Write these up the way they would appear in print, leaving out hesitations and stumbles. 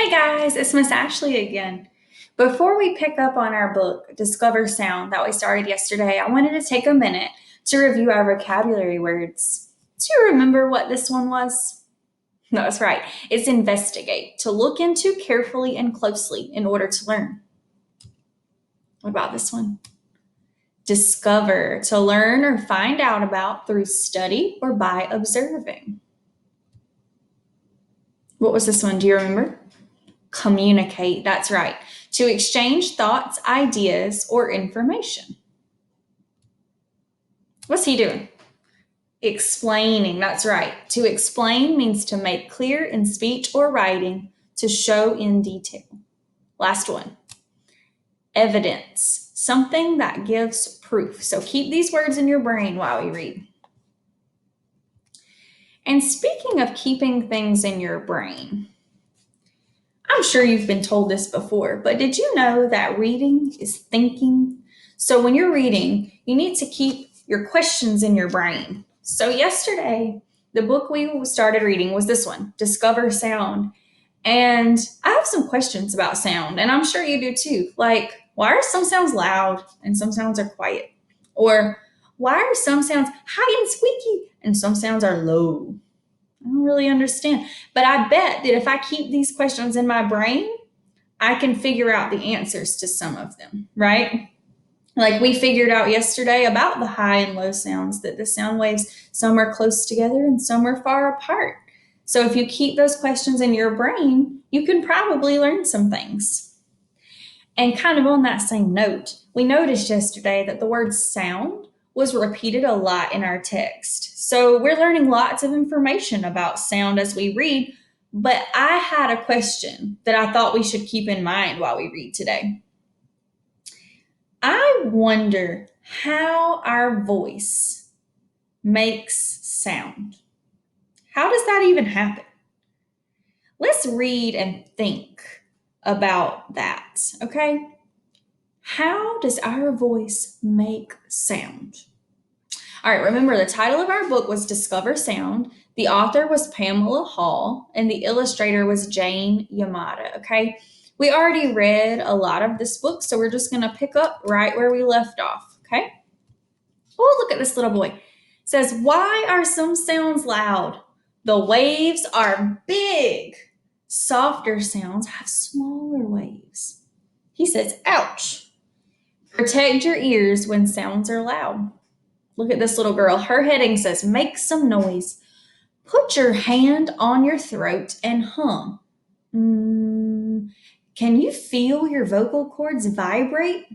Hey guys, it's Miss Ashley again. Before we pick up on our book, Discover Sound, that we started yesterday, I wanted to take a minute to review our vocabulary words. Do you remember what this one was? No, that's right. It's investigate, to look into carefully and closely in order to learn. What about this one? Discover, to learn or find out about through study or by observing. What was this one? Do you remember? Communicate, that's right. To exchange thoughts, ideas, or information. What's he doing? Explaining, that's right. To explain means to make clear in speech or writing, to show in detail. Last one. Evidence, something that gives proof. So keep these words in your brain while we read. And speaking of keeping things in your brain, I'm sure you've been told this before, but did you know that reading is thinking? So when you're reading, you need to keep your questions in your brain. So yesterday, the book we started reading was this one, Discover Sound. And I have some questions about sound, and I'm sure you do too. Like, why are some sounds loud and some sounds are quiet? Or why are some sounds high and squeaky and some sounds are low? I don't really understand. But I bet that if I keep these questions in my brain, I can figure out the answers to some of them, right? Like we figured out yesterday about the high and low sounds, that the sound waves, some are close together and some are far apart. So if you keep those questions in your brain, you can probably learn some things. And kind of on that same note, we noticed yesterday that the word sound was repeated a lot in our text. So we're learning lots of information about sound as we read, but I had a question that I thought we should keep in mind while we read today. I wonder how our voice makes sound. How does that even happen? Let's read and think about that, okay? How does our voice make sound? All right, remember the title of our book was Discover Sound. The author was Pamela Hall, and the illustrator was Jane Yamada, okay? We already read a lot of this book, so we're just going to pick up right where we left off, okay? Oh, look at this little boy. It says, why are some sounds loud? The waves are big. Softer sounds have smaller waves. He says, ouch. Protect your ears when sounds are loud. Look at this little girl. Her heading says, make some noise. Put your hand on your throat and hum. Can you feel your vocal cords vibrate?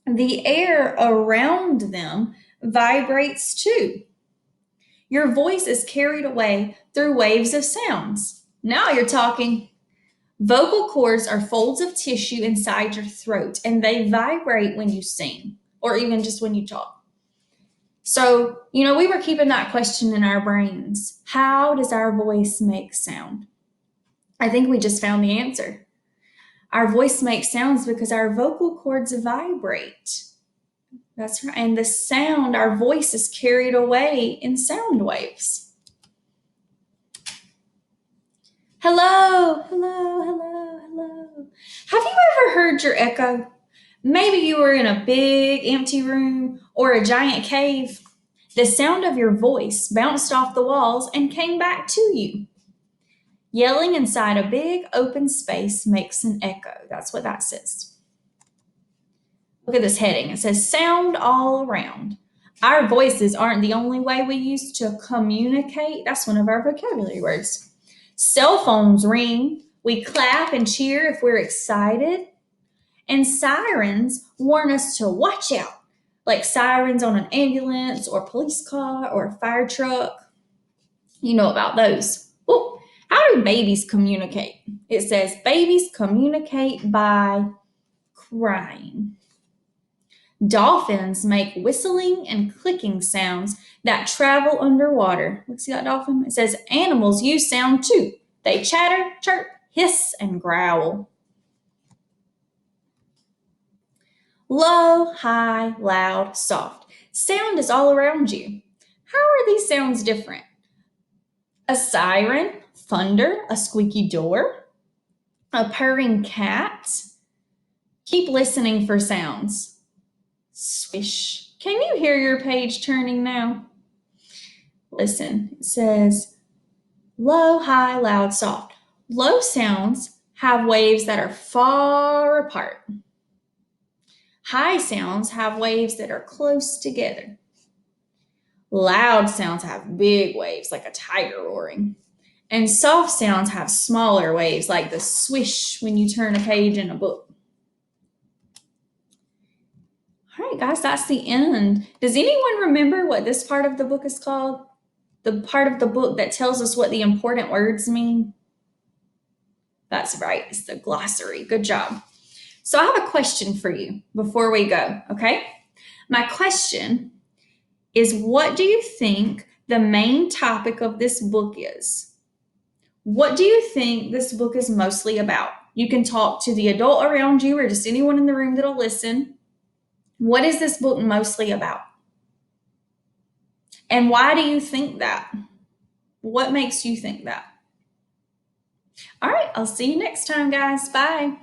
The air around them vibrates too. Your voice is carried away through waves of sounds. Now you're talking. Vocal cords are folds of tissue inside your throat, and they vibrate when you sing or even just when you talk. So, we were keeping that question in our brains. How does our voice make sound? I think we just found the answer. Our voice makes sounds because our vocal cords vibrate. That's right. And the sound, our voice is carried away in sound waves. Hello, hello, hello, hello. Have you ever heard your echo? Maybe you were in a big empty room or a giant cave. The sound of your voice bounced off the walls and came back to you. Yelling inside a big open space makes an echo. That's what that says. Look at this heading. It says sound all around. Our voices aren't the only way we use to communicate. That's one of our vocabulary words. Cell phones ring. We clap and cheer if we're excited. And sirens warn us to watch out, like sirens on an ambulance or police car or a fire truck. You know about those. Oh, how do babies communicate? It says babies communicate by crying. Dolphins make whistling and clicking sounds that travel underwater. Let's see that dolphin. It says animals use sound too. They chatter, chirp, hiss, and growl. Low, high, loud, soft. Sound is all around you. How are these sounds different? A siren, thunder, a squeaky door. A purring cat. Keep listening for sounds. Swish. Can you hear your page turning now? Listen, it says low, high, loud, soft. Low sounds have waves that are far apart. High sounds have waves that are close together. Loud sounds have big waves like a tiger roaring. And soft sounds have smaller waves like the swish when you turn a page in a book. All right, guys, that's the end. Does anyone remember what this part of the book is called? The part of the book that tells us what the important words mean? That's right, it's the glossary. Good job. So I have a question for you before we go, okay? My question is, what do you think the main topic of this book is? What do you think this book is mostly about? You can talk to the adult around you or just anyone in the room that'll listen. What is this book mostly about? And why do you think that? What makes you think that? All right, I'll see you next time, guys. Bye.